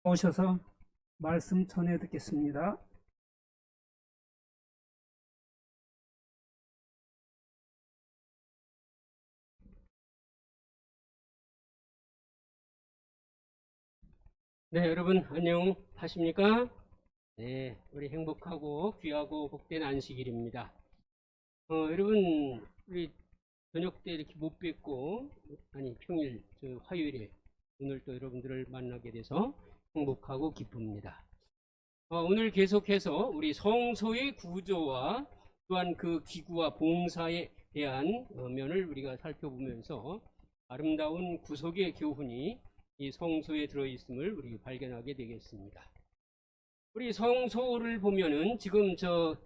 오셔서 말씀 전해 듣겠습니다. 네, 여러분 안녕하십니까? 네, 우리 행복하고 귀하고 복된 안식일입니다. 여러분 우리 저녁 때 이렇게 못 뵙고 아니 평일 화요일에 오늘 또 여러분들을 만나게 돼서 행복하고 기쁩니다. 오늘 계속해서 우리 성소의 구조와 또한 그 기구와 봉사에 대한 면을 우리가 살펴보면서 아름다운 구속의 교훈이 이 성소에 들어있음을 우리 발견하게 되겠습니다. 우리 성소를 보면은 지금 저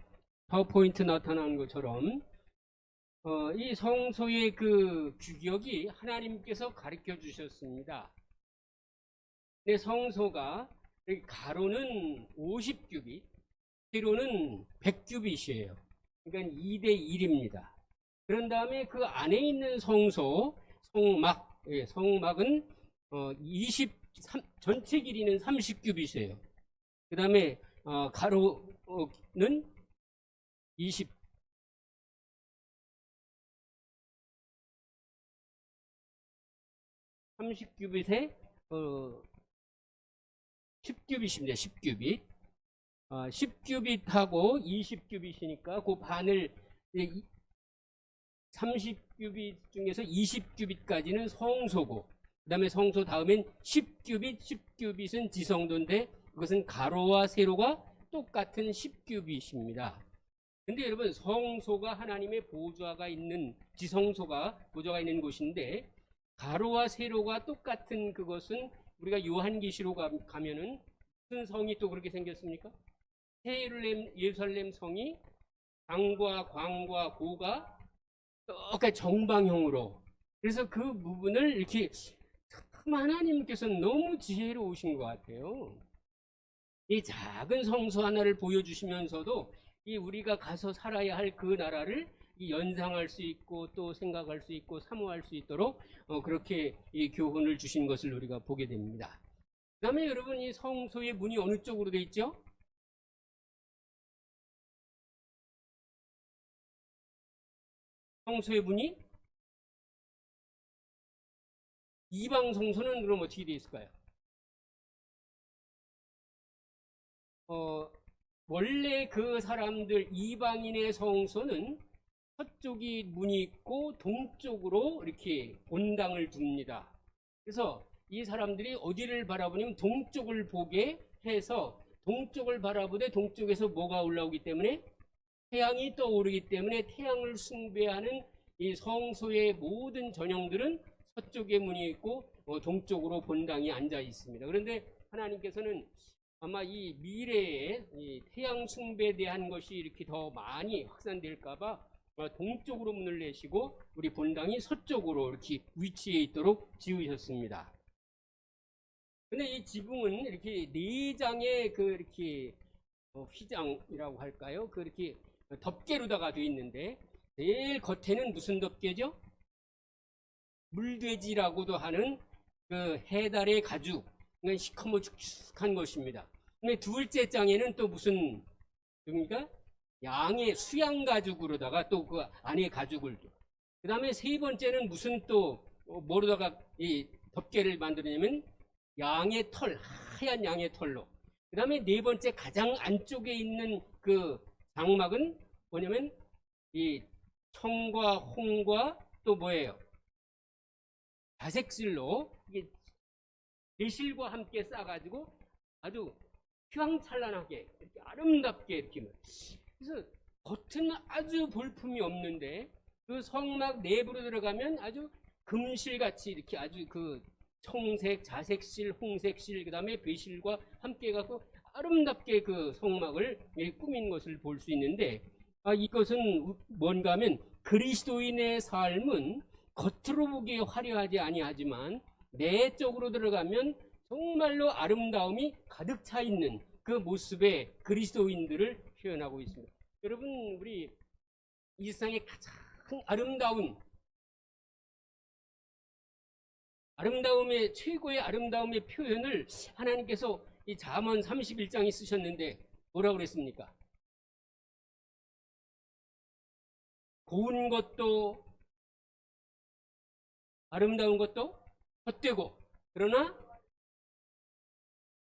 파워포인트 나타나는 것처럼 이 성소의 그 규격이 하나님께서 가르쳐 주셨습니다. 근데 성소가 가로는 50규빗, 세로는 100규빗이에요. 그러니까 2대 1입니다. 그런 다음에 그 안에 있는 성소, 성막, 성막은 23, 전체 길이는 30규빗이에요. 그 다음에 가로는 20, 30규빗에 10규빗입니다. 10규빗. 10규빗하고 20규빗이니까 그 반을 30규빗 중에서 20규빗까지는 성소고, 그 다음에 성소 다음엔 10규빗, 10규빗은 지성도인데 그것은 가로와 세로가 똑같은 10규빗입니다. 근데 여러분, 성소가 하나님의 보좌가 있는, 지성소가 보좌가 있는 곳인데 가로와 세로가 똑같은 그것은 우리가 요한계시로 가면은 무슨 성이 또 그렇게 생겼습니까? 예루살렘 성이 강과 광과 고가 똑같이 정방형으로. 그래서 그 부분을 이렇게 참 하나님께서 너무 지혜로우신 것 같아요. 이 작은 성소 하나를 보여주시면서도 이 우리가 가서 살아야 할 그 나라를 이 연상할 수 있고 또 생각할 수 있고 사모할 수 있도록 그렇게 이 교훈을 주신 것을 우리가 보게 됩니다. 그 다음에 여러분, 이 성소의 문이 어느 쪽으로 돼 있죠? 성소의 문이 이방 성소는 그럼 어떻게 돼 있을까요? 어, 원래 그 사람들 이방인의 성소는 서쪽이 문이 있고 동쪽으로 이렇게 본당을 둡니다. 그래서 이 사람들이 어디를 바라보냐면 동쪽을 보게 해서 동쪽을 바라보되 동쪽에서 뭐가 올라오기 때문에 태양이 떠오르기 때문에 태양을 숭배하는 이 성소의 모든 전형들은 서쪽에 문이 있고 동쪽으로 본당이 앉아 있습니다. 그런데 하나님께서는 아마 이 미래에 이 태양 숭배에 대한 것이 이렇게 더 많이 확산될까봐 동쪽으로 문을 내시고 우리 본당이 서쪽으로 이렇게 위치해 있도록 지으셨습니다. 근데 이 지붕은 이렇게 네 장의 그 이렇게 휘장이라고 할까요? 그 이렇게 덮개로다가 되어 있는데 제일 겉에는 무슨 덮개죠? 물돼지라고도 하는 그 해달의 가죽, 그러니까 시커멓숙한 것입니다. 근데 둘째 장에는 또 무슨 그러니까 양의 수양 가죽으로다가 또 그 안에 가죽을 그 다음에 세 번째는 무슨 또 뭐로다가 이 덮개를 만들었냐면 양의 털, 하얀 양의 털로. 그 다음에 네 번째 가장 안쪽에 있는 그 장막은 뭐냐면 이 청과 홍과 또 뭐예요? 자색실로 이게 배실과 함께 싸가지고 아주 휘황찬란하게 이렇게 아름답게 이렇게. 그래서 겉은 아주 볼품이 없는데 그 성막 내부로 들어가면 아주 금실같이 이렇게 아주 그 청색, 자색실, 홍색실, 그 다음에 배실과 함께 갖고 아름답게 그 성막을 꾸민 것을 볼 수 있는데, 이것은 뭔가 하면 그리스도인의 삶은 겉으로 보기에 화려하지 아니하지만 내적으로 들어가면 정말로 아름다움이 가득 차 있는 그 모습의 그리스도인들을 표현하고 있습니다. 여러분, 우리 이 세상에 가장 아름다운 아름다움의 최고의 아름다움의 표현을 하나님께서 이 잠언 31장에 쓰셨는데 뭐라고 그랬습니까? 고운 것도 아름다운 것도 헛되고 그러나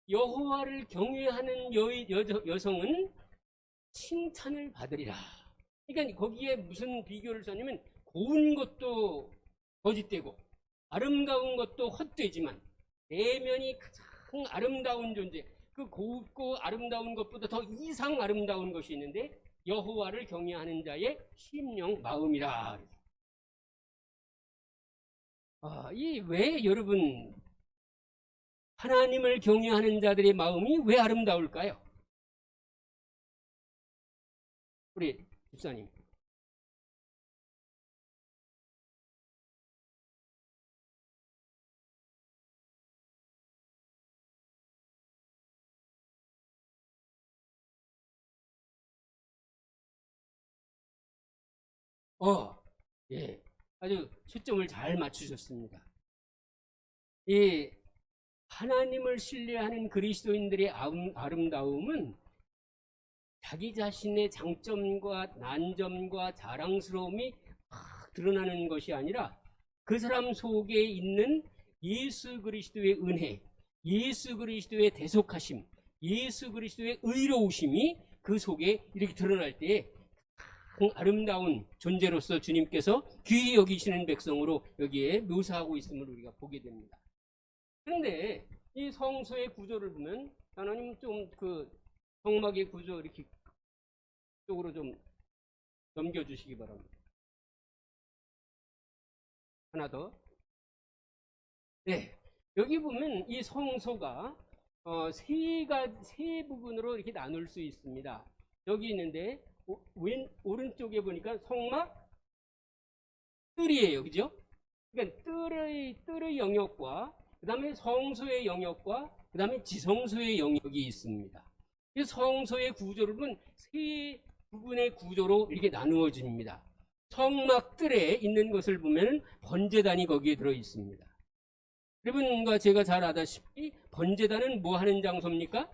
여호와를 경외하는 여성은 칭찬을 받으리라. 그러니까 거기에 무슨 비교를 썼냐면 고운 것도 거짓되고 아름다운 것도 헛되지만 내면이 가장 아름다운 존재, 그 곱고 아름다운 것보다 더 이상 아름다운 것이 있는데 여호와를 경외하는 자의 심령 마음이라. 이 왜 여러분 하나님을 경외하는 자들의 마음이 왜 아름다울까요? 우리 집사님. 예. 아주 초점을 잘 맞추셨습니다. 이 하나님을 신뢰하는 그리스도인들의 아름다움은 자기 자신의 장점과 난점과 자랑스러움이 막 드러나는 것이 아니라 그 사람 속에 있는 예수 그리스도의 은혜, 예수 그리스도의 대속하심, 예수 그리스도의 의로우심이 그 속에 이렇게 드러날 때에 아름다운 존재로서 주님께서 귀히 여기시는 백성으로 여기에 묘사하고 있음을 우리가 보게 됩니다. 그런데 이 성소의 구조를 보면 하나님 좀 그 성막의 구조 이렇게 쪽으로 좀 넘겨주시기 바랍니다. 하나 더. 네, 여기 보면 이 성소가 세 부분으로 이렇게 나눌 수 있습니다. 여기 있는데 오른쪽에 보니까 성막 뜰이에요, 그죠? 그러니까 뜰의 영역과 그 다음에 성소의 영역과 그 다음에 지성소의 영역이 있습니다. 이 성소의 구조를 보면 세 부분의 구조로 이렇게 나누어집니다. 성막 뜰에 있는 것을 보면 번제단이 거기에 들어 있습니다. 여러분과 제가 잘 아다시피 번제단은 뭐 하는 장소입니까?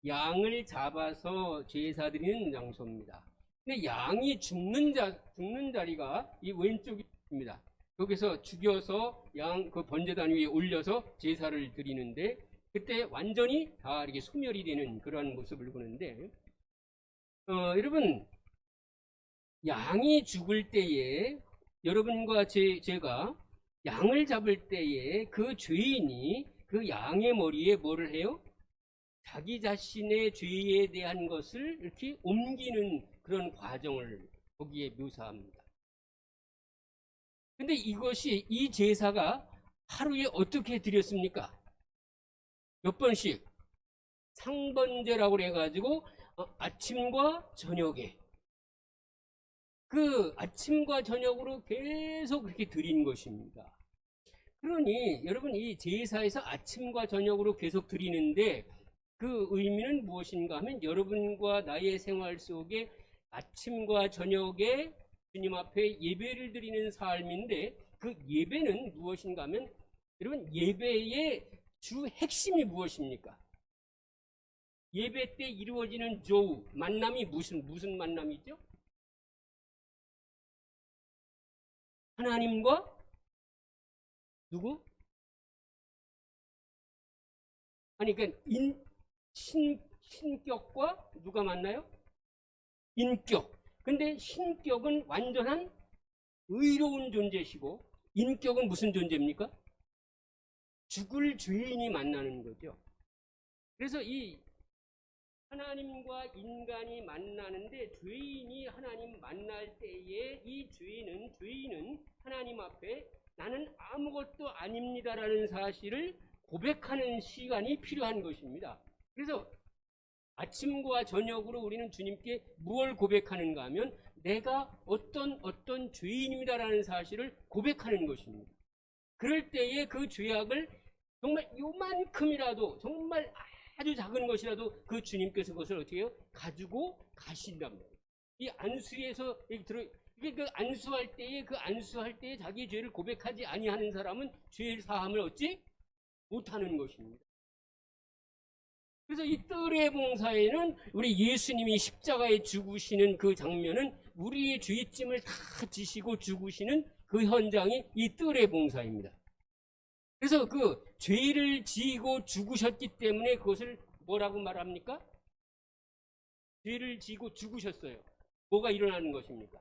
양을 잡아서 제사 드리는 장소입니다. 근데 양이 죽는 자리가 이 왼쪽에 있습니다. 여기서 죽여서 양 그 번제단 위에 올려서 제사를 드리는데 그때 완전히 다 이렇게 소멸이 되는 그러한 모습을 보는데 여러분 양이 죽을 때에 여러분과 제가 양을 잡을 때에 그 죄인이 그 양의 머리에 뭐를 해요? 자기 자신의 죄에 대한 것을 이렇게 옮기는 그런 과정을 거기에 묘사합니다. 근데 이 제사가 하루에 어떻게 드렸습니까? 몇 번씩? 상번제라고 해가지고 아침과 저녁에 그 아침과 저녁으로 계속 그렇게 드린 것입니다. 그러니 여러분 이 제사에서 아침과 저녁으로 계속 드리는데 그 의미는 무엇인가 하면 여러분과 나의 생활 속에 아침과 저녁에 주님 앞에 예배를 드리는 삶인데 그 예배는 무엇인가 하면 여러분 예배의 주 핵심이 무엇입니까? 예배 때 이루어지는 조우, 만남이 무슨 만남이죠? 하나님과 누구? 아니 그러니까 신격과 누가 만나요? 인격. 근데 신격은 완전한 의로운 존재시고 인격은 무슨 존재입니까? 죽을 죄인이 만나는 거죠. 그래서 이 하나님과 인간이 만나는데 죄인이 하나님 만날 때에 이 죄인은 하나님 앞에 나는 아무것도 아닙니다라는 사실을 고백하는 시간이 필요한 것입니다. 그래서 아침과 저녁으로 우리는 주님께 무엇을 고백하는가 하면 내가 어떤 죄인입니다라는 사실을 고백하는 것입니다. 그럴 때에 그 죄악을 정말 요만큼이라도 정말 아주 작은 것이라도 그 주님께서 그것을 어떻게 해요? 가지고 가신단 말이에요. 이 안수에서 이게 그 안수할 때에 자기 죄를 고백하지 아니하는 사람은 죄 사함을 얻지 못하는 것입니다. 그래서 이 뜰의 봉사에는 우리 예수님이 십자가에 죽으시는 그 장면은 우리의 죄짐을 다 지시고 죽으시는 그 현장이 이 뜰의 봉사입니다. 그래서 그 죄를 지고 죽으셨기 때문에 그것을 뭐라고 말합니까? 죄를 지고 죽으셨어요. 뭐가 일어나는 것입니까?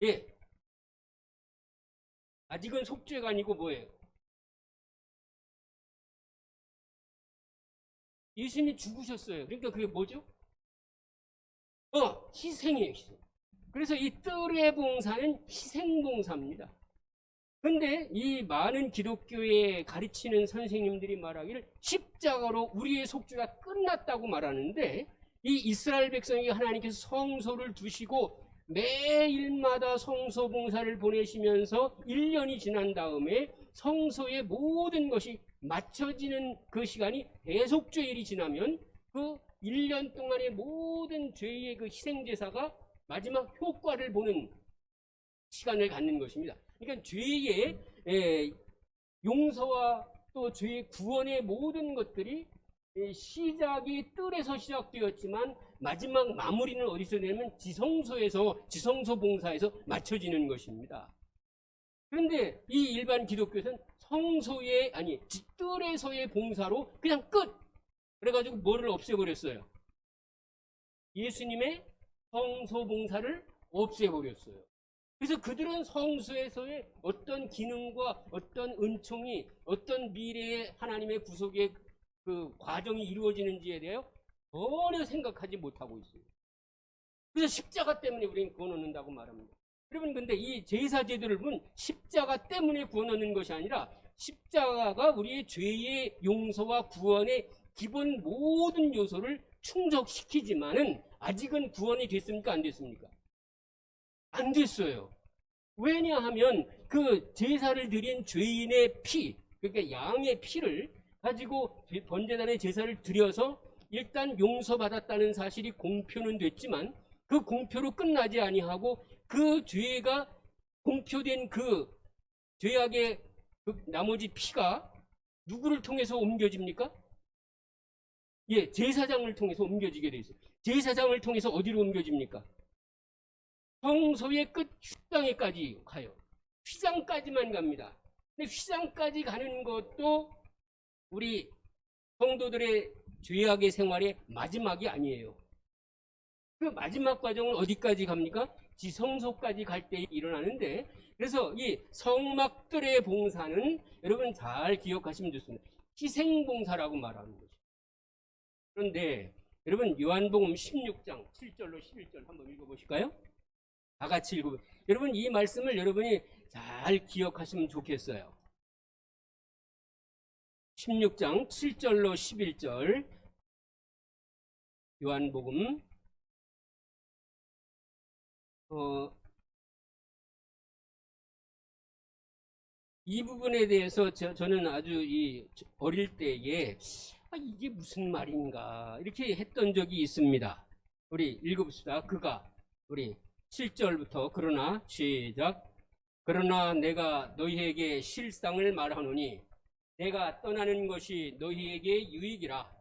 예. 아직은 속죄가 아니고 뭐예요? 예수님이 죽으셨어요. 그러니까 그게 뭐죠? 희생이에요, 희생. 그래서 이 뜰의 봉사는 희생봉사입니다. 근데 이 많은 기독교에 가르치는 선생님들이 말하기를 십자가로 우리의 속죄가 끝났다고 말하는데, 이 이스라엘 백성에게 하나님께서 성소를 두시고 매일마다 성소 봉사를 보내시면서 1년이 지난 다음에 성소의 모든 것이 맞춰지는 그 시간이 대속죄일이 지나면 그 1년 동안의 모든 죄의 그 희생제사가 마지막 효과를 보는 시간을 갖는 것입니다. 그러니까 죄의 용서와 또 죄의 구원의 모든 것들이 시작이 뜰에서 시작되었지만 마지막 마무리는 어디서 되냐면 지성소 봉사에서 맞춰지는 것입니다. 그런데 이 일반 기독교에서는 뜰에서의 봉사로 그냥 끝! 그래가지고 뭐를 없애버렸어요? 예수님의 성소 봉사를 없애버렸어요. 그래서 그들은 성소에서의 어떤 기능과 어떤 은총이 어떤 미래의 하나님의 구속의 그 과정이 이루어지는지에 대하여 전혀 생각하지 못하고 있습니다. 그래서 십자가 때문에 우리는 구원 얻는다고 말합니다. 여러분, 근데 이 제사 제도를 보면 십자가 때문에 구원 얻는 것이 아니라 십자가가 우리의 죄의 용서와 구원의 기본 모든 요소를 충족시키지만은 아직은 구원이 됐습니까? 안 됐습니까? 안 됐어요. 왜냐하면 그 제사를 드린 죄인의 피, 그러니까 양의 피를 가지고 번제단의 제사를 드려서 일단 용서받았다는 사실이 공표는 됐지만 그 공표로 끝나지 아니하고 그 죄가 공표된 그 죄악의 그 나머지 피가 누구를 통해서 옮겨집니까? 예, 제사장을 통해서 옮겨지게 돼 있어요. 제사장을 통해서 어디로 옮겨집니까? 성소의 끝 휘장에까지 가요. 휘장까지만 갑니다. 근데 휘장까지 가는 것도 우리 성도들의 죄악의 생활의 마지막이 아니에요. 그 마지막 과정은 어디까지 갑니까? 지성소까지 갈 때 일어나는데, 그래서 이 성막들의 봉사는 여러분 잘 기억하시면 좋습니다. 희생봉사라고 말하는 거죠. 그런데 여러분 요한복음 16장 7절로 11절 한번 읽어보실까요? 다 같이 읽어보세요. 여러분 이 말씀을 여러분이 잘 기억하시면 좋겠어요. 16장 7절로 11절 요한복음 이 부분에 대해서 저는 아주 어릴 때에 이게 무슨 말인가 이렇게 했던 적이 있습니다. 우리 읽어봅시다. 우리 7절부터 그러나 시작. 그러나 내가 너희에게 실상을 말하노니 내가 떠나는 것이 너희에게 유익이라.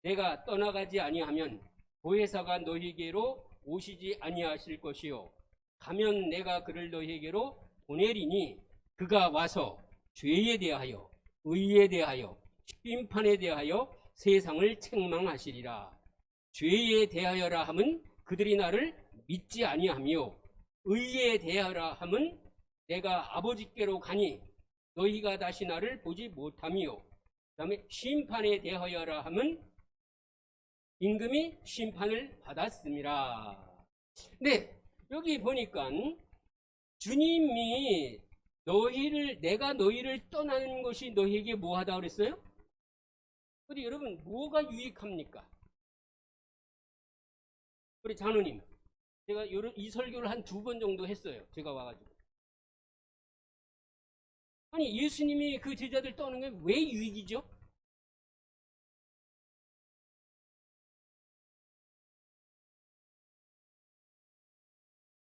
내가 떠나가지 아니하면 보혜사가 너희에게로 오시지 아니하실 것이요 가면 내가 그를 너희에게로 보내리니 그가 와서 죄에 대하여 의에 대하여 심판에 대하여 세상을 책망하시리라. 죄에 대하여라 함은 그들이 나를 믿지 아니하며 의에 대하여라 함은 내가 아버지께로 가니 너희가 다시 나를 보지 못하며 그 다음에 심판에 대하여라 함은 임금이 심판을 받았음이라. 네, 여기 보니까 주님이 내가 너희를 떠나는 것이 너희에게 뭐하다 그랬어요? 근데 여러분 뭐가 유익합니까? 우리 장로님, 제가 이 설교를 한 2번 정도 했어요. 제가 와가지고. 아니 예수님이 그 제자들 떠는 게 왜 유익이죠?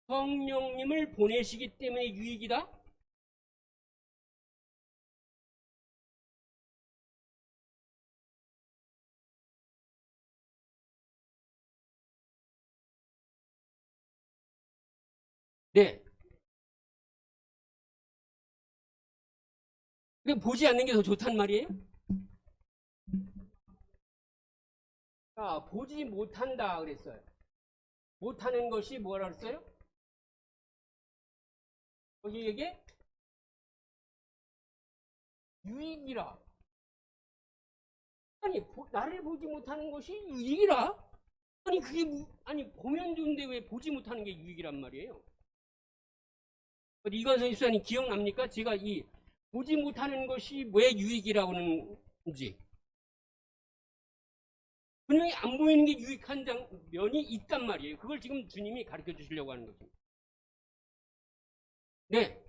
성령님을 보내시기 때문에 유익이다? 네. 그럼 보지 않는 게 더 좋단 말이에요? 아, 보지 못한다 그랬어요. 못하는 것이 뭐라 그랬어요? 거기 이게 유익이라. 아니, 나를 보지 못하는 것이 유익이라? 아니, 그게, 아니, 보면 좋은데 왜 보지 못하는 게 유익이란 말이에요? 이관성 입수사님 기억납니까? 제가 이 보지 못하는 것이 왜 유익이라고 하는지. 분명히 안 보이는 게 유익한 면이 있단 말이에요. 그걸 지금 주님이 가르쳐 주시려고 하는 거죠. 네.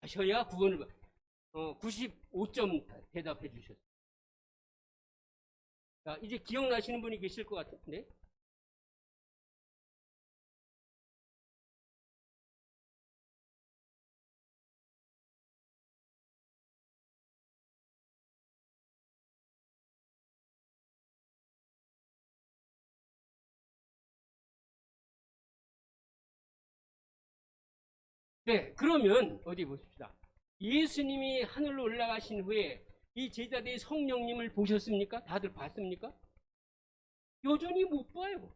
하셔야 9번을 95점 대답해 주셨어요. 자, 이제 기억나시는 분이 계실 것 같은데. 네, 그러면 어디 보십시다. 예수님이 하늘로 올라가신 후에 이 제자들이 성령님을 보셨습니까? 다들 봤습니까? 여전히 못 봐요.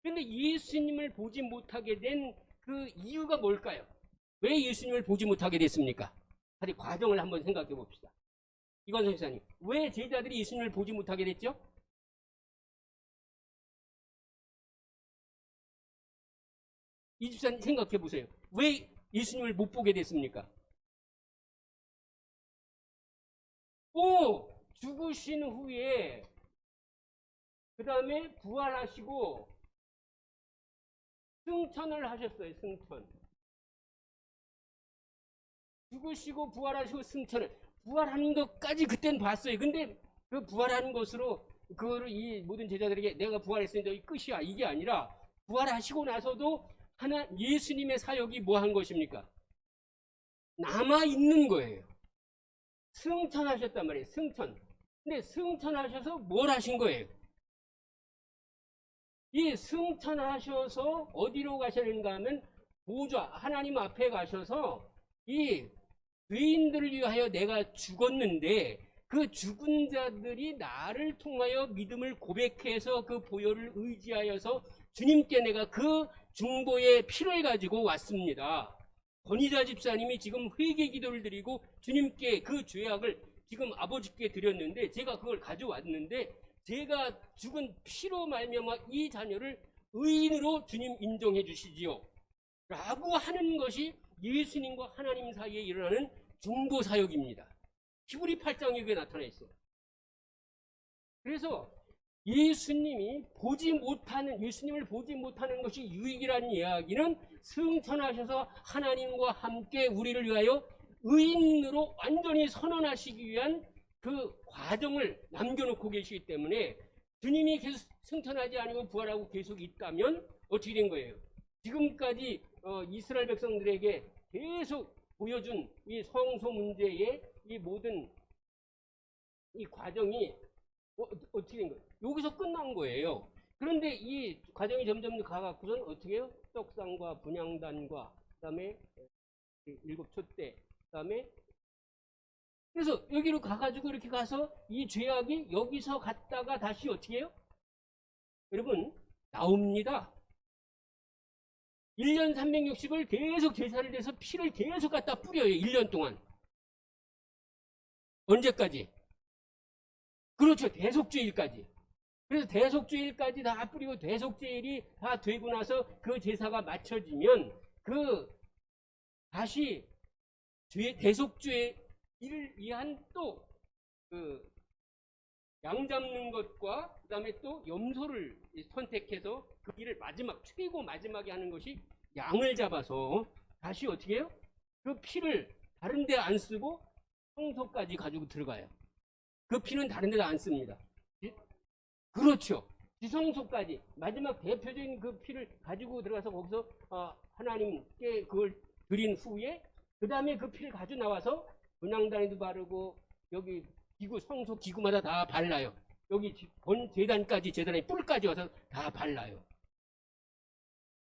그런데 예수님을 보지 못하게 된 그 이유가 뭘까요? 왜 예수님을 보지 못하게 됐습니까? 다시 과정을 한번 생각해 봅시다. 이관성 목사님, 왜 제자들이 예수님을 보지 못하게 됐죠? 이 집사님 생각해 보세요. 왜 예수님을 못 보게 됐습니까? 죽으신 후에 그 다음에 부활하시고 승천을 하셨어요. 승천. 죽으시고 부활하시고 승천을. 부활하는 것까지 그때는 봤어요. 근데 그 부활하는 것으로 그거를 이 모든 제자들에게 내가 부활했으니까 이 끝이야. 이게 아니라 부활하시고 나서도 예수님의 사역이 뭐 한 것입니까? 남아있는 거예요. 승천하셨단 말이에요. 승천. 근데 승천하셔서 뭘 하신 거예요? 이 승천하셔서 어디로 가셨는가 하면 보좌 하나님 앞에 가셔서 이 죄인들을 위하여 내가 죽었는데 그 죽은 자들이 나를 통하여 믿음을 고백해서 그 보혈을 의지하여서 주님께 내가 그 중보의 피를 가지고 왔습니다. 권희자 집사님이 지금 회개 기도를 드리고 주님께 그 죄악을 지금 아버지께 드렸는데 제가 그걸 가져왔는데 제가 죽은 피로 말미암아 이 자녀를 의인으로 주님 인정해 주시지요 라고 하는 것이 예수님과 하나님 사이에 일어나는 중보 사역입니다. 히브리 8장에 그게 나타나 있어요. 그래서 예수님을 보지 못하는 것이 유익이라는 이야기는 승천하셔서 하나님과 함께 우리를 위하여 의인으로 완전히 선언하시기 위한 그 과정을 남겨놓고 계시기 때문에 주님이 계속 승천하지 아니고 부활하고 계속 있다면 어떻게 된 거예요? 지금까지 이스라엘 백성들에게 계속 보여준 이 성소 문제의 이 모든 이 과정이 어떻게 된 거예요? 여기서 끝난 거예요. 그런데 이 과정이 점점 가갖고선 어떻게 해요? 떡상과 분향단과 그 다음에 일곱 촛대 그 다음에 그래서 여기로 가가지고 이렇게 가서 이 죄악이 여기서 갔다가 다시 어떻게 해요? 여러분 나옵니다. 1년 360을 계속 제사를 해서 피를 계속 갖다 뿌려요. 1년 동안. 언제까지? 그렇죠. 대속죄일까지. 그래서 대속죄일까지 다 뿌리고 대속죄일이 다 되고 나서 그 제사가 마쳐지면 다시 대속죄일을 위한 또 양 잡는 것과 그 다음에 또 염소를 선택해서 그 일을 최고 마지막에 하는 것이 양을 잡아서 다시 어떻게 해요? 그 피를 다른 데 안 쓰고 성소까지 가지고 들어가요. 그 피는 다른 데다 안 씁니다. 그렇죠. 지성소까지 마지막 대표적인 그 피를 가지고 들어가서 거기서 하나님께 그걸 드린 후에 그 다음에 그 피를 가지고 나와서 분향단에도 바르고 여기 기구 성소 기구마다 다 발라요. 여기 본 제단까지 제단의 뿔까지 와서 다 발라요.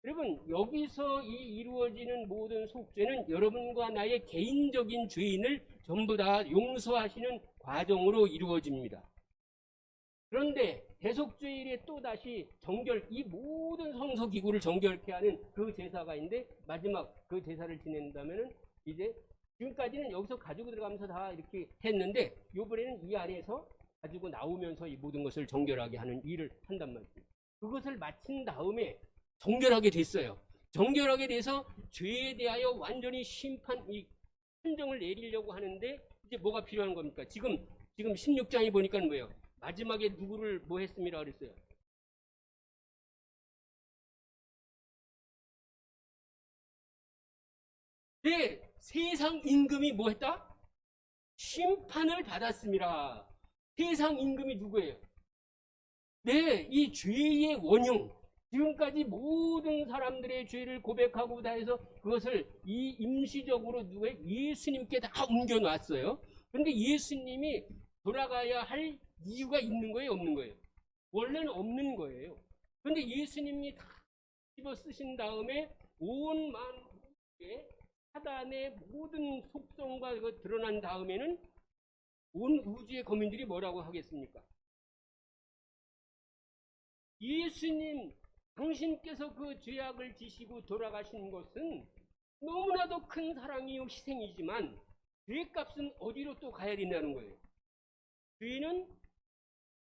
여러분 여기서 이 이루어지는 모든 속죄는 여러분과 나의 개인적인 죄인을 전부 다 용서하시는 과정으로 이루어집니다. 그런데 대속죄일에 또다시 이 모든 성소기구를 정결케 하는 그 제사가 있는데 마지막 그 제사를 지낸다면은 이제 지금까지는 여기서 가지고 들어가면서 다 이렇게 했는데 이번에는 이 안에서 가지고 나오면서 이 모든 것을 정결하게 하는 일을 한단 말이죠. 그것을 마친 다음에 정결하게 됐어요. 정결하게 돼서 죄에 대하여 완전히 판정을 내리려고 하는데 이제 뭐가 필요한 겁니까? 지금 16장에 보니까 뭐예요? 마지막에 누구를 뭐 했습니다 그랬어요? 네, 세상 임금이 뭐 했다? 심판을 받았습니다. 세상 임금이 누구예요? 네, 이 죄의 원흉. 지금까지 모든 사람들의 죄를 고백하고 다 해서 그것을 이 임시적으로 예수님께 다 옮겨놨어요. 그런데 예수님이 돌아가야 할 이유가 있는 거예요, 없는 거예요? 원래는 없는 거예요. 그런데 예수님이 다 집어 쓰신 다음에 온 만국에 사단의 모든 속성과 드러난 다음에는 온 우주의 거민들이 뭐라고 하겠습니까? 예수님, 당신께서 그 죄악을 지시고 돌아가신 것은 너무나도 큰 사랑이요 희생이지만 죄값은 어디로 또 가야 된다는 거예요. 죄는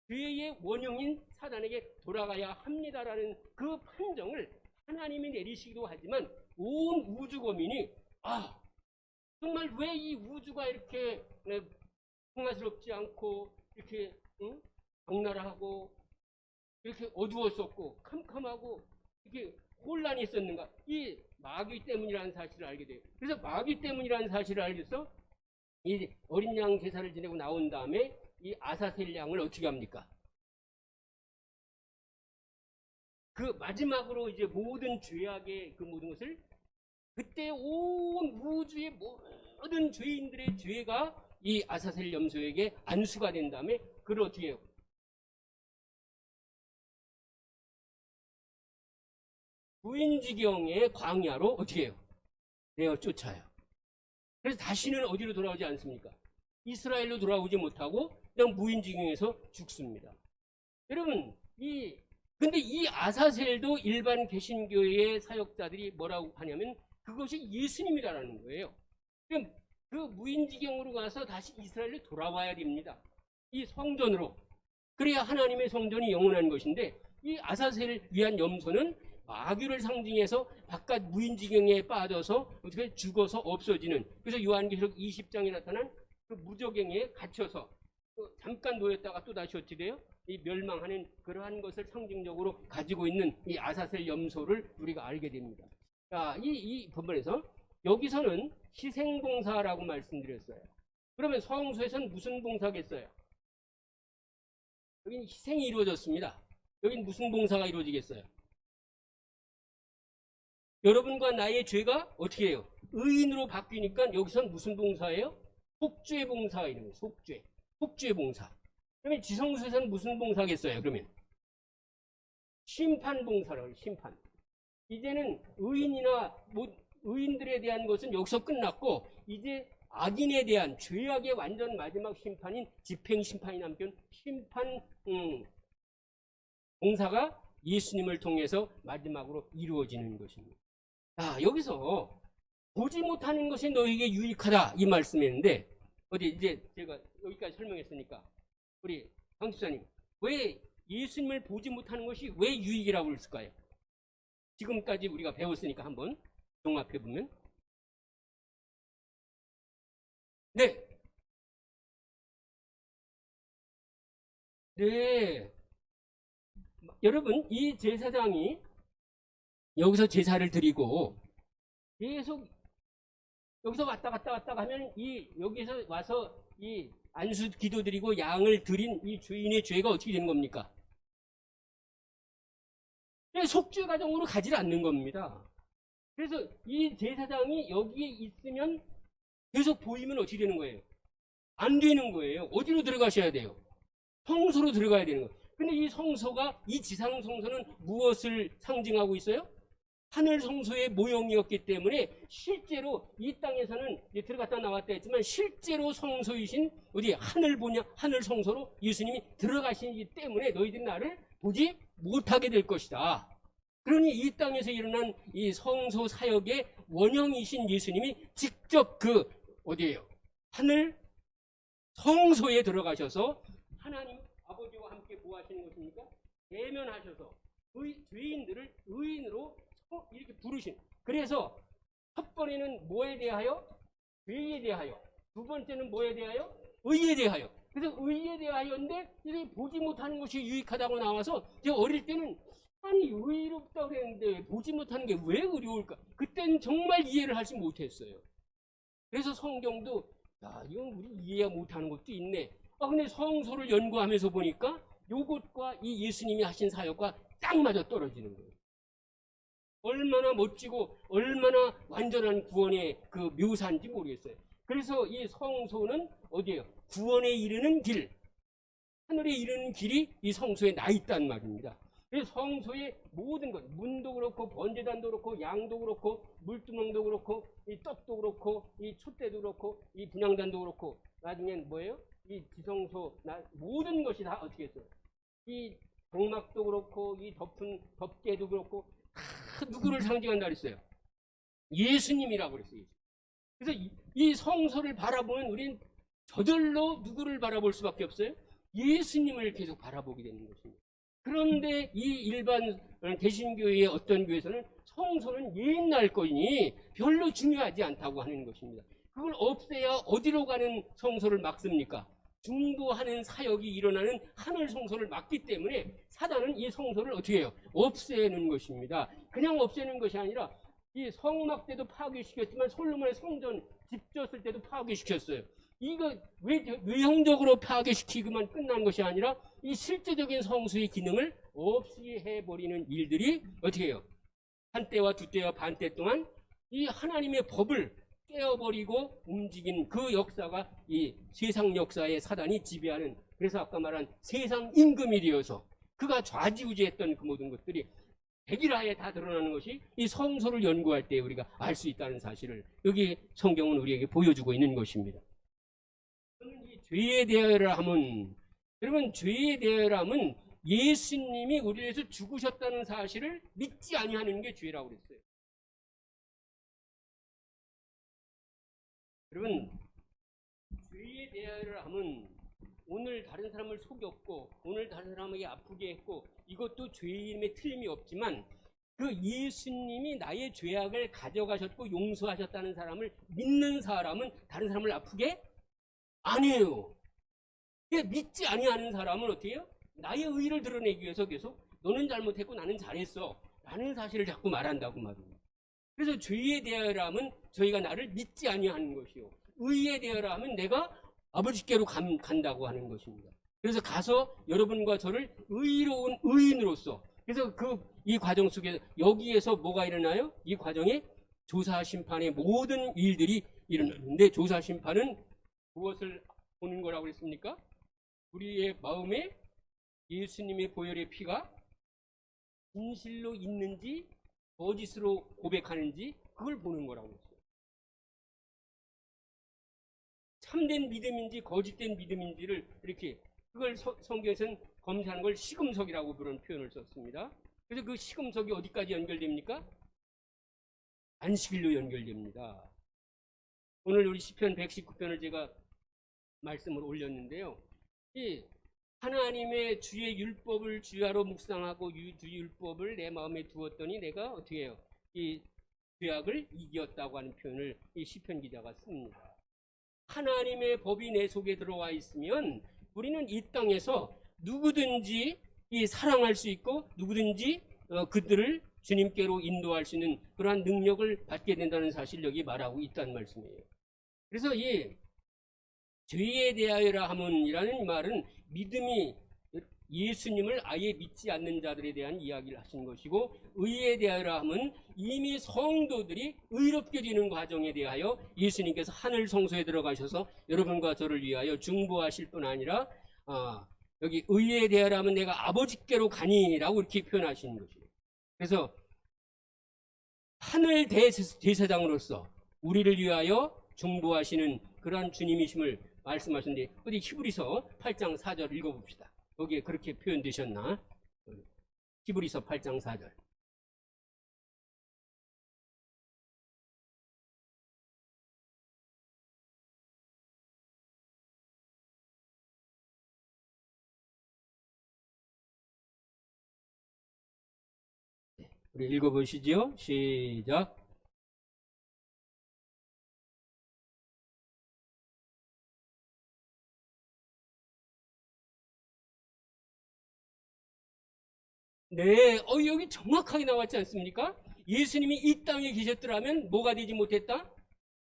죄의 원흉인 사단에게 돌아가야 합니다라는 그 판정을 하나님이 내리시기도 하지만 온 우주 거민이 정말 왜 이 우주가 이렇게 평화스럽지 않고 이렇게 악랄하고 이렇게 어두웠었고 캄캄하고 이렇게 혼란이 있었는가? 이 마귀 때문이라는 사실을 알게 돼요. 그래서 마귀 때문이라는 사실을 알겠어? 이 어린 양 제사를 지내고 나온 다음에 이 아사셀 양을 어떻게 합니까? 그 마지막으로 이제 모든 죄악의 그 모든 것을 그때 온 우주의 모든 죄인들의 죄가 이 아사셀 염소에게 안수가 된 다음에 그걸 어떻게 해요? 무인지경의 광야로 어떻게 해요? 내어 쫓아요. 그래서 다시는 어디로 돌아오지 않습니까? 이스라엘로 돌아오지 못하고 그냥 무인지경에서 죽습니다. 여러분, 근데 이 아사셀도 일반 개신교의 사역자들이 뭐라고 하냐면 그것이 예수님이라는 거예요. 그럼 그 무인지경으로 가서 다시 이스라엘로 돌아와야 됩니다. 이 성전으로. 그래야 하나님의 성전이 영원한 것인데 이 아사셀을 위한 염소는 마귀를 상징해서 바깥 무인지경에 빠져서 어떻게 죽어서 없어지는, 그래서 요한계시록 20장에 나타난 그 무저갱에 갇혀서 잠깐 놓였다가 또 다시 어찌 돼요? 이 멸망하는 그러한 것을 상징적으로 가지고 있는 이 아사셀 염소를 우리가 알게 됩니다. 자, 이 부분에서 여기서는 희생봉사라고 말씀드렸어요. 그러면 성소에서는 무슨 봉사겠어요? 여기는 희생이 이루어졌습니다. 여기는 무슨 봉사가 이루어지겠어요? 여러분과 나의 죄가 어떻게 해요? 의인으로 바뀌니까 여기서는 무슨 봉사예요? 속죄 봉사가 이런 거예요. 속죄 봉사. 그러면 지성소에서는 무슨 봉사겠어요? 그러면 심판 봉사라고 해요. 심판. 이제는 의인들에 대한 것은 여기서 끝났고 이제 악인에 대한 죄악의 완전 마지막 심판인 집행심판이 남편 심판 봉사가 예수님을 통해서 마지막으로 이루어지는 것입니다. 여기서 보지 못하는 것이 너에게 유익하다 이 말씀이었는데 어디 이제 제가 여기까지 설명했으니까 우리 강 집사님, 왜 예수님을 보지 못하는 것이 왜 유익이라고 했을까요? 지금까지 우리가 배웠으니까 한번 종합해 보면 네. 여러분, 이 제사장이 여기서 제사를 드리고 계속 여기서 왔다 갔다 하면 여기서 와서 이 안수 기도 드리고 양을 드린 이 주인의 죄가 어떻게 되는 겁니까? 속죄 과정으로 가지 않는 겁니다. 그래서 이 제사장이 여기에 있으면 계속 보이면 어떻게 되는 거예요? 안 되는 거예요. 어디로 들어가셔야 돼요? 성소로 들어가야 되는 거예요. 근데 이 성소가, 이 지상 성소는 무엇을 상징하고 있어요? 하늘 성소의 모형이었기 때문에 실제로 이 땅에서는 이제 들어갔다 나왔다 했지만 실제로 성소이신 어디 하늘 보냐, 하늘 성소로 예수님이 들어가시기 때문에 너희들이 나를 보지 못하게 될 것이다. 그러니 이 땅에서 일어난 이 성소 사역의 원형이신 예수님이 직접 그 어디예요? 하늘 성소에 들어가셔서 하나님 아버지와 함께 뭐 하시는 것입니까? 대면하셔서 죄인들을 의인으로 이렇게 부르신. 그래서 첫 번에는 뭐에 대하여? 죄에 대하여. 두 번째는 뭐에 대하여? 의에 대하여. 그래서 의에 대하여인데 이렇게 보지 못하는 것이 유익하다고 나와서 제가 어릴 때는 아니 의롭다고 그랬는데 보지 못하는 게 왜 어려울까? 그때는 정말 이해를 하지 못했어요. 그래서 성경도 야 이건 우리 이해 못하는 것도 있네. 근데 성소를 연구하면서 보니까 요것과 이 예수님이 하신 사역과 딱 맞아 떨어지는 거예요. 얼마나 멋지고 얼마나 완전한 구원의 그 묘사인지 모르겠어요. 그래서 이 성소는 어디예요? 구원에 이르는 길, 하늘에 이르는 길이 이 성소에 나 있단 말입니다. 그래서 성소의 모든 것, 문도 그렇고 번제단도 그렇고 양도 그렇고 물두멍도 그렇고 이 떡도 그렇고 이 촛대도 그렇고 이 분향단도 그렇고 나중엔 뭐예요? 이 지성소 모든 것이 다 어떻게 했어요? 이 장막도 그렇고 이 덮은 덮개도 그렇고 다 누구를 상징한다 그랬어요? 예수님이라고 그랬어요. 그래서 이 성소를 바라보면 우리는 저절로 누구를 바라볼 수밖에 없어요? 예수님을 계속 바라보게 되는 것입니다. 그런데 이 일반 개신교의 어떤 교회에서는 성소는 옛날 거이니 별로 중요하지 않다고 하는 것입니다. 그걸 없애야 어디로 가는 성소를 막습니까? 중보하는 사역이 일어나는 하늘 성소를 막기 때문에 사단은 이 성소를 어떻게 해요? 없애는 것입니다. 그냥 없애는 것이 아니라 이 성막 때도 파괴시켰지만 솔로몬의 성전 집 지었을 때도 파괴시켰어요. 이거 외형적으로 파괴시키기만 끝난 것이 아니라 이 실제적인 성수의 기능을 없이 해버리는 일들이 어떻게 해요? 한때와 두때와 반때 동안 이 하나님의 법을 깨어버리고 움직인 그 역사가 이 세상 역사의 사단이 지배하는, 그래서 아까 말한 세상 임금이 되어서 그가 좌지우지했던 그 모든 것들이 백일하에 다 드러나는 것이 이 성소를 연구할 때 우리가 알 수 있다는 사실을 여기 성경은 우리에게 보여주고 있는 것입니다. 그러면 이 죄에 대하여라 함은, 여러분 죄에 대하여라 함은 예수님이 우리를 위해서 죽으셨다는 사실을 믿지 아니하는 게 죄라고 그랬어요. 여러분 죄에 대하여라 함은 오늘 다른 사람을 속였고 오늘 다른 사람에게 아프게 했고 이것도 죄임에 틀림이 없지만 그 예수님이 나의 죄악을 가져가셨고 용서하셨다는 사람을 믿는 사람은 다른 사람을 아프게 안 해요. 믿지 아니하는 사람은 어떻게 해요? 나의 의의를 드러내기 위해서 계속 너는 잘못했고 나는 잘했어 라는 사실을 자꾸 말한다고 말입니다. 그래서 죄에 대하여라 함은 저희가 나를 믿지 아니하는 것이요, 의에 대하여라 함은 내가 아버지께로 간다고 하는 것입니다. 그래서 가서 여러분과 저를 의로운 의인으로서, 그래서 이 과정 속에 여기에서 뭐가 일어나요? 이 과정에 조사 심판의 모든 일들이 일어나는데, 조사 심판은 무엇을 보는 거라고 그랬습니까? 우리의 마음에 예수님의 보혈의 피가 진실로 있는지 거짓으로 고백하는지 그걸 보는 거라고 했어요. 참된 믿음인지 거짓된 믿음인지를 이렇게, 그걸 성경에서는 검사하는 걸 시금석이라고 그런 표현을 썼습니다. 그래서 그 시금석이 어디까지 연결됩니까? 안식일로 연결됩니다. 오늘 우리 시편 119편을 제가 말씀을 올렸는데요. 이 하나님의 주의 율법을 주야로 묵상하고 주 율법을 내 마음에 두었더니 내가 어떻게 해요? 이 죄악을 이겼다고 하는 표현을 이 시편 기자가 씁니다. 하나님의 법이 내 속에 들어와 있으면 우리는 이 땅에서 누구든지 사랑할 수 있고 누구든지 그들을 주님께로 인도할 수 있는 그러한 능력을 받게 된다는 사실을 여기 말하고 있다는 말씀이에요. 그래서 이 죄에 대하여라 함은이라는 말은 믿음이 예수님을 아예 믿지 않는 자들에 대한 이야기를 하신 것이고, 의에 대하여 하면 이미 성도들이 의롭게 되는 과정에 대하여 예수님께서 하늘 성소에 들어가셔서 여러분과 저를 위하여 중보하실 뿐 아니라 여기 의에 대하여 하면 내가 아버지께로 가니라고 이렇게 표현하시는 것이에요. 그래서 하늘 대제사장으로서 우리를 위하여 중보하시는 그러한 주님이심을 말씀하셨는데, 어디 히브리서 8장 4절 읽어봅시다. 거기에 그렇게 표현되셨나? 히브리서 8장 4절. 우리 읽어보시죠. 시작. 네, 여기 정확하게 나왔지 않습니까? 예수님이 이 땅에 계셨더라면 뭐가 되지 못했다?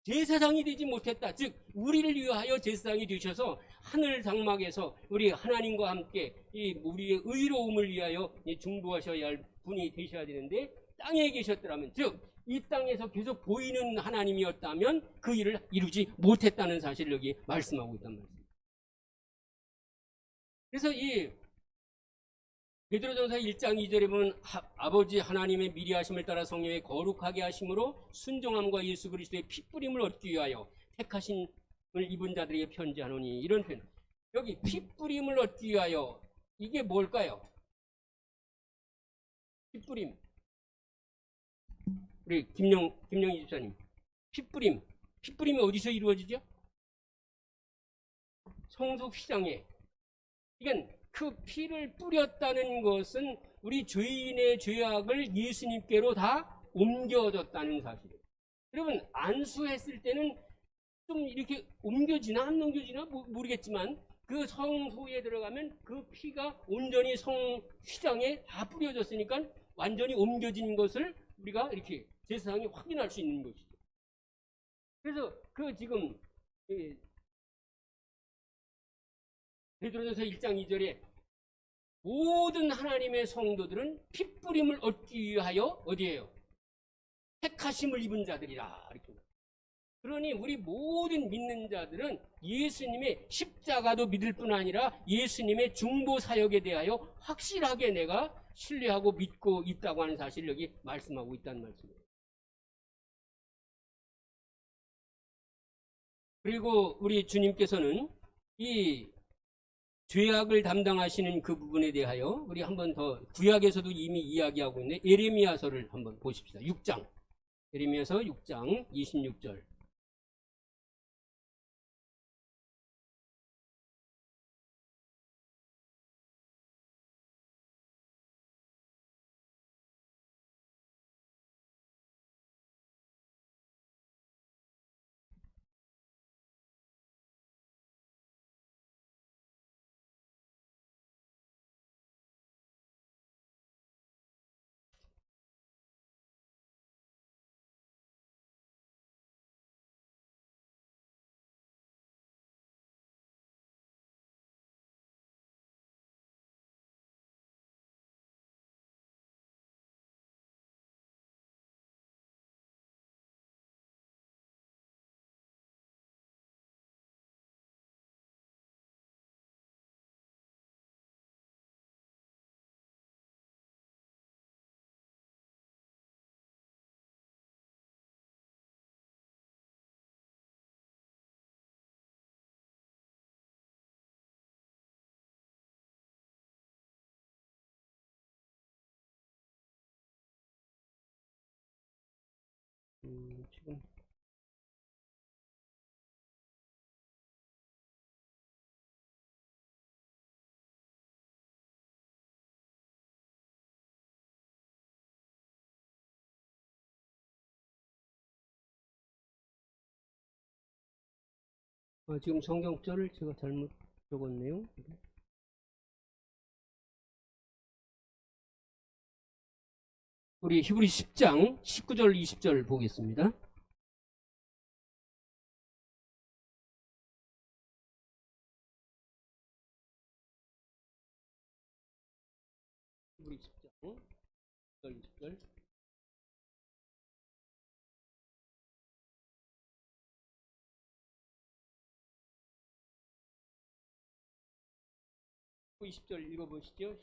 제사장이 되지 못했다. 즉 우리를 위하여 제사장이 되셔서 하늘 장막에서 우리 하나님과 함께 이 우리의 의로움을 위하여 중보하셔야 할 분이 되셔야 되는데, 땅에 계셨더라면, 즉 이 땅에서 계속 보이는 하나님이었다면 그 일을 이루지 못했다는 사실을 여기 말씀하고 있단 말입니다. 그래서 이 베드로전서 1장 2절에 보면 아버지 하나님의 미리 하심을 따라 성령의 거룩하게 하심으로 순종함과 예수 그리스도의 핏뿌림을 얻기 위하여 택하심을 입은 자들에게 편지하노니, 이런 표현. 여기 핏뿌림을 얻기 위하여, 이게 뭘까요? 핏뿌림. 우리 김영희 집사님, 핏뿌림이 어디서 이루어지죠? 성소 휘장에. 그러니까 그 피를 뿌렸다는 것은 우리 죄인의 죄악을 예수님께로 다 옮겨졌다는 사실이에요. 여러분, 안수했을 때는 좀 이렇게 옮겨지나 안 옮겨지나 모르겠지만, 그 성소에 들어가면 그 피가 온전히 성휘장에 다 뿌려졌으니까 완전히 옮겨진 것을 우리가 이렇게 제사장이 확인할 수 있는 것이죠. 그래서 그 지금 베드로전서 1장 2절에 모든 하나님의 성도들은 핏뿌림을 얻기 위하여 어디에요? 택하심을 입은 자들이라. 이렇게. 그러니 우리 모든 믿는 자들은 예수님의 십자가도 믿을 뿐 아니라 예수님의 중보 사역에 대하여 확실하게 내가 신뢰하고 믿고 있다고 하는 사실을 여기 말씀하고 있다는 말씀이에요. 그리고 우리 주님께서는 이 죄악을 담당하시는 그 부분에 대하여 우리 한번 더 구약에서도 이미 이야기하고 있는 예레미야서를 한번 보십시다. 6장. 예레미야서 6장 26절. 지금 지금 성경절을 제가 잘못 적었네요. 우리 히브리 10장 19절 20절 보겠습니다. 50절. 읽어보시죠.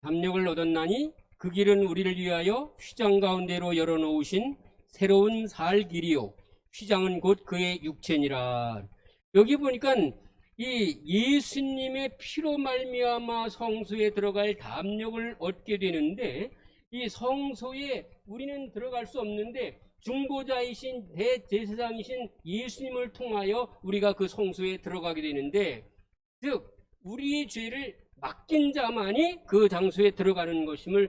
담력을 얻었나니 그 길은 우리를 위하여 휘장 가운데로 열어놓으신 새로운 살 길이요 휘장은 곧 그의 육체니라. 여기 보니까 이 예수님의 피로 말미암아 성소에 들어갈 담력을 얻게 되는데, 이 성소에 우리는 들어갈 수 없는데 중보자이신 대제사장이신 예수님을 통하여 우리가 그 성소에 들어가게 되는데, 즉 우리의 죄를 맡긴 자만이 그 장소에 들어가는 것임을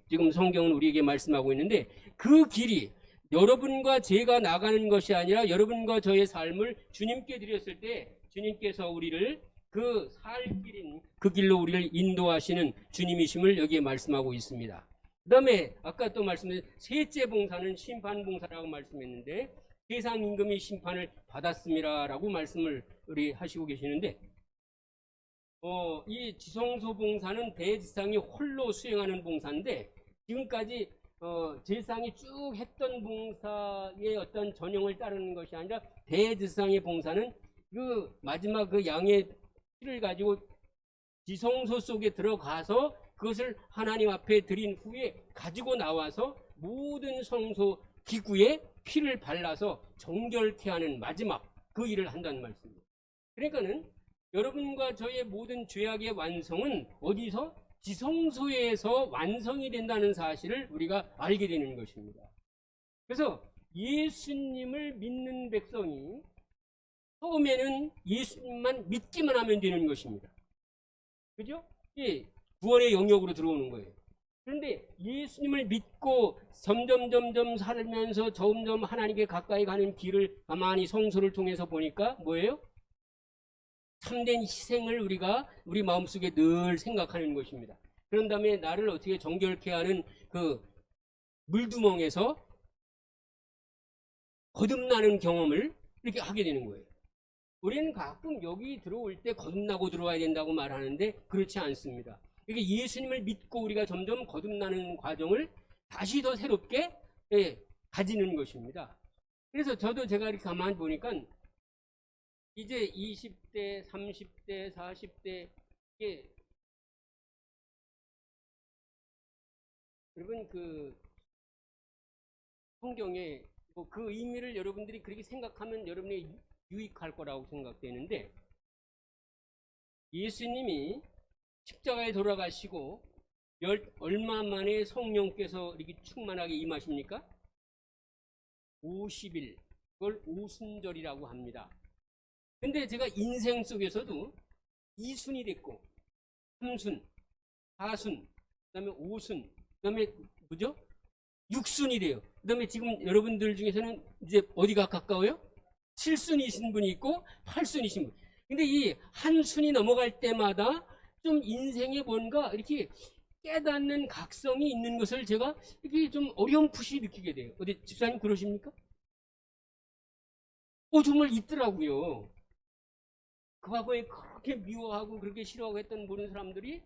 지금 성경은 우리에게 말씀하고 있는데, 그 길이 여러분과 제가 나가는 것이 아니라 여러분과 저의 삶을 주님께 드렸을 때 주님께서 우리를 그 살 길인 그 길로 우리를 인도하시는 주님이심을 여기에 말씀하고 있습니다. 그 다음에 아까 또 말씀드린 셋째 봉사는 심판 봉사라고 말씀했는데, 세상 임금이 심판을 받았음이라 라고 말씀을 우리 하시고 계시는데, 이 지성소 봉사는 대제사장이 홀로 수행하는 봉사인데, 지금까지 제사장이 쭉 했던 봉사의 어떤 전형을 따르는 것이 아니라 대제사장의 봉사는 그 마지막 그 양의 피를 가지고 지성소 속에 들어가서 그것을 하나님 앞에 드린 후에 가지고 나와서 모든 성소 기구에 피를 발라서 정결케 하는 마지막 그 일을 한다는 말씀입니다. 그러니까는 여러분과 저의 모든 죄악의 완성은 어디서? 지성소에서 완성이 된다는 사실을 우리가 알게 되는 것입니다. 그래서 예수님을 믿는 백성이 처음에는 예수님만 믿기만 하면 되는 것입니다. 그죠? 예, 구원의 영역으로 들어오는 거예요. 그런데 예수님을 믿고 점점 살면서 점점 하나님께 가까이 가는 길을 가만히 성소를 통해서 보니까 뭐예요? 참된 희생을 우리가 우리 마음속에 늘 생각하는 것입니다. 그런 다음에 나를 어떻게 정결케 하는 그 물두멍에서 거듭나는 경험을 이렇게 하게 되는 거예요. 우리는 가끔 여기 들어올 때 거듭나고 들어와야 된다고 말하는데 그렇지 않습니다. 이게 예수님을 믿고 우리가 점점 거듭나는 과정을 다시 더 새롭게 가지는 것입니다. 그래서 저도 제가 이렇게 가만히 보니까 이제 20대, 30대, 40대 이게 여러분 그 성경에 그 의미를 여러분들이 그렇게 생각하면 여러분이 유익할 거라고 생각되는데, 예수님이 십자가에 돌아가시고 얼마 만에 성령께서 이렇게 충만하게 임하십니까? 50일, 그걸 오순절이라고 합니다. 근데 제가 인생 속에서도 2순이 됐고 3순, 4순, 그 다음에 5순, 그 다음에 뭐죠? 6순이 돼요. 그 다음에 지금 여러분들 중에서는 이제 어디가 가까워요? 7순이신 분이 있고 8순이신 분. 근데 이 한 순이 넘어갈 때마다 좀 인생에 뭔가 이렇게 깨닫는 각성이 있는 것을 제가 이렇게 좀 어렴풋이 느끼게 돼요. 어디 집사님 그러십니까? 정말 있더라고요. 그 과거에 그렇게 미워하고 그렇게 싫어하고 했던 모든 사람들이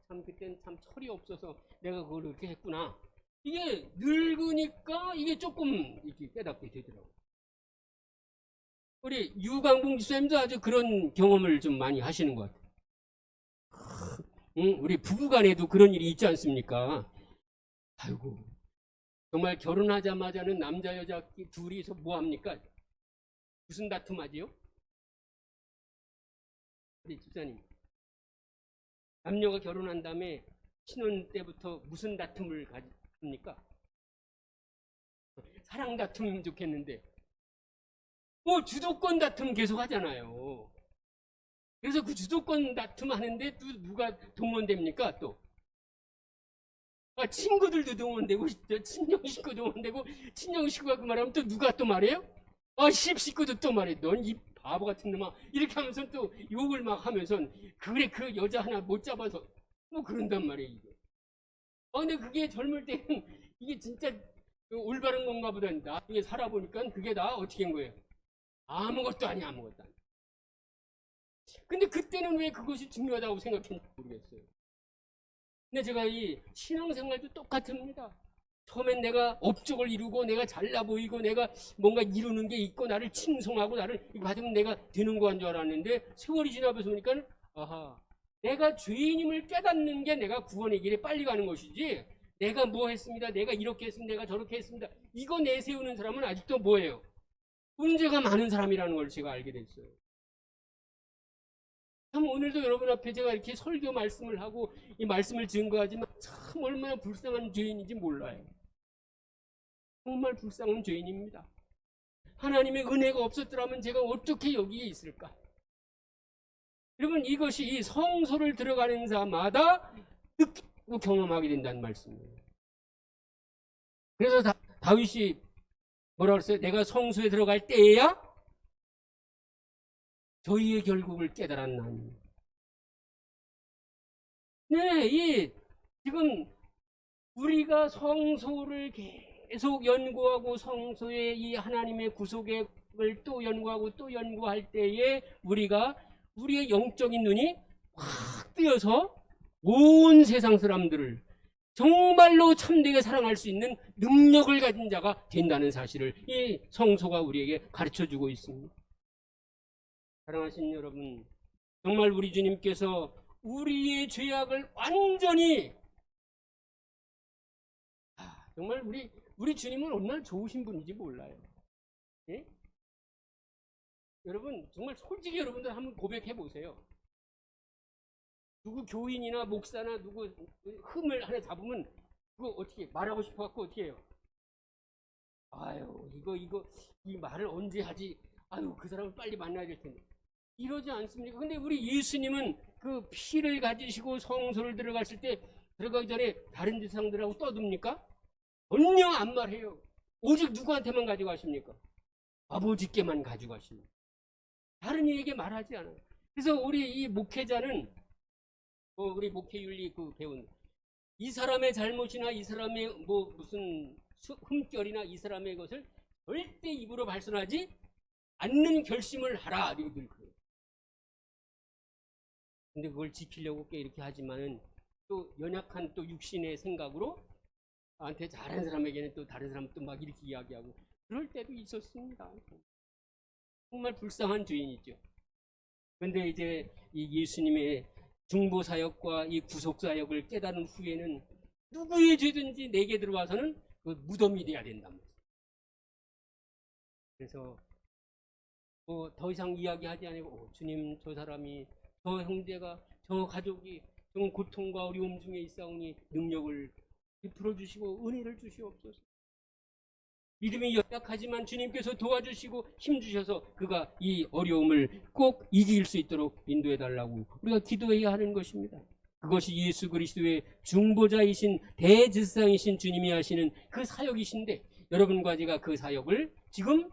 참 그때는 참 철이 없어서 내가 그걸 그렇게 했구나. 이게 늙으니까 이게 조금 이렇게 깨닫게 되더라고요. 우리 유광봉 집사님도 아주 그런 경험을 좀 많이 하시는 것 같아요. 우리 부부간에도 그런 일이 있지 않습니까? 아이고, 정말 결혼하자마자는 남자 여자 둘이서 뭐 합니까? 무슨 다툼하지요? 우리 집사님, 남녀가 결혼한 다음에 신혼 때부터 무슨 다툼을 합니까? 사랑 다툼이면 좋겠는데 주도권 다툼 계속 하잖아요. 그래서 그 주도권 다툼 하는데 또 누가 동원됩니까? 또 친구들도 동원되고 친정 식구 동원되고, 친정 식구가 그 말하면 또 누가 또 말해요? 시집식구도 또 말해. 넌 이 바보 같은 놈아, 이렇게 하면서 또 욕을 막 하면서 그래 그 여자 하나 못 잡아서 뭐 그런단 말이에요. 이게. 근데 그게 젊을 때는 이게 진짜 올바른 건가 보다. 나중에 살아보니까 그게 다 어떻게 한 거예요? 아무것도 아니야, 아무것도 아니야. 근데 그때는 왜 그것이 중요하다고 생각했는지 모르겠어요. 근데 제가 이 신앙생활도 똑같습니다. 처음엔 내가 업적을 이루고 내가 잘나 보이고 내가 뭔가 이루는 게 있고 나를 칭송하고 나를 이거 받으면 내가 되는 거인 줄 알았는데 세월이 지나면서 보니까 아하, 내가 죄인임을 깨닫는 게 내가 구원의 길에 빨리 가는 것이지, 내가 뭐 했습니다, 내가 이렇게 했습니다, 내가 저렇게 했습니다, 이거 내세우는 사람은 아직도 뭐예요? 문제가 많은 사람이라는 걸 제가 알게 됐어요. 참 오늘도 여러분 앞에 제가 이렇게 설교 말씀을 하고 이 말씀을 증거하지만 참 얼마나 불쌍한 죄인인지 몰라요. 정말 불쌍한 죄인입니다. 하나님의 은혜가 없었더라면 제가 어떻게 여기에 있을까? 여러분, 이것이 이 성소를 들어가는 자마다 느끼고 경험하게 된다는 말씀이에요. 그래서 다윗이 뭐라 그랬어요? 내가 성소에 들어갈 때에야 저희의 결국을 깨달았나니. 네, 지금 우리가 성소를 계속 연구하고 성소의 이 하나님의 구속을 또 연구하고 또 연구할 때에 우리가 우리의 영적인 눈이 확 뜨여서 온 세상 사람들을 정말로 참되게 사랑할 수 있는 능력을 가진 자가 된다는 사실을 이 성소가 우리에게 가르쳐주고 있습니다. 사랑하신 여러분, 정말 우리 주님께서 우리의 죄악을 완전히, 정말 우리 주님은 얼마나 좋으신 분인지 몰라요. 예? 여러분, 정말 솔직히 여러분들 한번 고백해 보세요. 누구 교인이나 목사나 누구 흠을 하나 잡으면 그거 어떻게 말하고 싶어 갖고 어떻게 해요? 아유, 이 말을 언제 하지? 아유, 그 사람을 빨리 만나야 될 텐데. 이러지 않습니까? 근데 우리 예수님은 그 피를 가지시고 성소를 들어갔을 때 들어가기 전에 다른 지상들하고 떠듭니까? 전혀 안 말해요. 오직 누구한테만 가져가십니까? 아버지께만 가져가십니다. 다른 이에게 말하지 않아요. 그래서 우리 이 목회자는 우리 목회윤리 배운 이 사람의 잘못이나 이 사람의 무슨 흠결이나 이 사람의 것을 절대 입으로 발설하지 않는 결심을 하라, 이들 그래요. 근데 그걸 지키려고 꽤 이렇게 하지만은 또 연약한 또 육신의 생각으로 나한테 잘하는 사람에게는 또 다른 사람 또 막 이렇게 이야기하고 그럴 때도 있었습니다. 정말 불쌍한 죄인이죠. 근데 이제 이 예수님의 중보 사역과 이 구속 사역을 깨달은 후에는 누구의 죄든지 내게 들어와서는 그 무덤이 돼야 된단 말이에요. 그래서 더 이상 이야기하지 않고 주님, 저 사람이, 저 형제가, 저 가족이 좀 고통과 어려움 중에 있사오니 능력을 베풀어 주시고 은혜를 주시옵소서. 믿음이 연약하지만 주님께서 도와주시고 힘주셔서 그가 이 어려움을 꼭 이길 수 있도록 인도해 달라고 우리가 기도해야 하는 것입니다. 그것이 예수 그리스도의 중보자이신 대제사장이신 주님이 하시는 그 사역이신데, 여러분과 제가 그 사역을 지금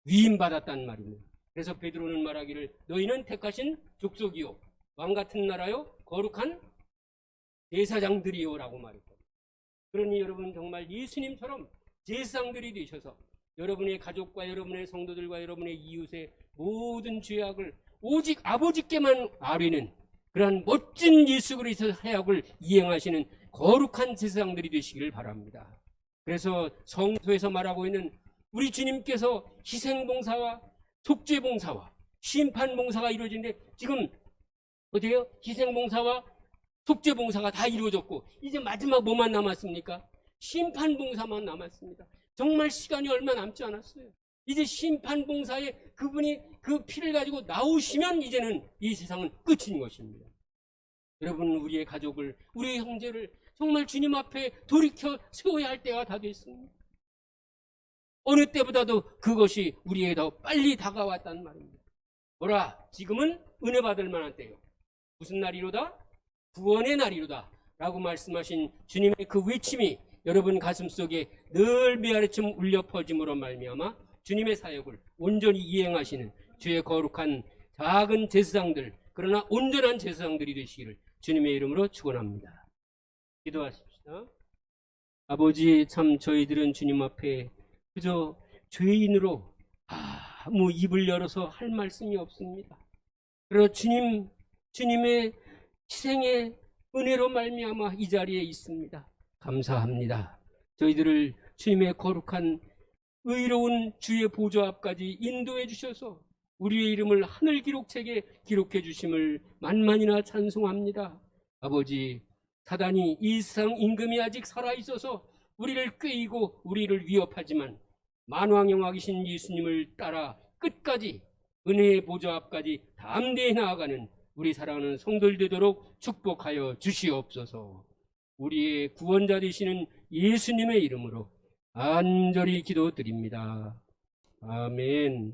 위임받았단 말입니다. 그래서 베드로는 말하기를 너희는 택하신 족속이요 왕같은 나라요 거룩한 제사장들이요 라고 말했거든요. 그러니 여러분 정말 예수님처럼 제사장들이 되셔서 여러분의 가족과 여러분의 성도들과 여러분의 이웃의 모든 죄악을 오직 아버지께만 아뢰는 그러한 멋진 예수 그리스도의 사역을 이행하시는 거룩한 제사장들이 되시기를 바랍니다. 그래서 성소에서 말하고 있는 우리 주님께서 희생봉사와 속죄봉사와 심판봉사가 이루어지는데 지금 어때요? 희생봉사와 속죄봉사가 다 이루어졌고 이제 마지막 뭐만 남았습니까? 심판봉사만 남았습니다. 정말 시간이 얼마 남지 않았어요. 이제 심판봉사에 그분이 그 피를 가지고 나오시면 이제는 이 세상은 끝인 것입니다. 여러분, 우리의 가족을, 우리의 형제를 정말 주님 앞에 돌이켜 세워야 할 때가 다 됐습니다. 어느 때보다도 그것이 우리에게 더 빨리 다가왔단 말입니다. 뭐라? 지금은 은혜 받을 만한 때요. 무슨 날이로다? 구원의 날이로다 라고 말씀하신 주님의 그 외침이 여러분 가슴 속에 늘 메아리처럼 울려 퍼짐으로 말미암아 주님의 사역을 온전히 이행하시는 주의 거룩한 작은 제사장들, 그러나 온전한 제사장들이 되시기를 주님의 이름으로 축원합니다. 기도하십시다. 아버지, 참 저희들은 주님 앞에 그저 죄인으로 아무 입을 열어서 할 말씀이 없습니다. 그러 주님의 희생의 은혜로 말미암아 이 자리에 있습니다. 감사합니다. 저희들을 주님의 거룩한 의로운 주의 보좌 앞까지 인도해 주셔서 우리의 이름을 하늘 기록책에 기록해 주심을 만만이나 찬송합니다. 아버지, 사단이 이 세상 임금이 아직 살아있어서 우리를 꾀이고 우리를 위협하지만 만왕영화이신 예수님을 따라 끝까지 은혜의 보좌 앞까지 담대히 나아가는 우리 사랑하는 성도들 되도록 축복하여 주시옵소서. 우리의 구원자 되시는 예수님의 이름으로 간절히 기도드립니다. 아멘.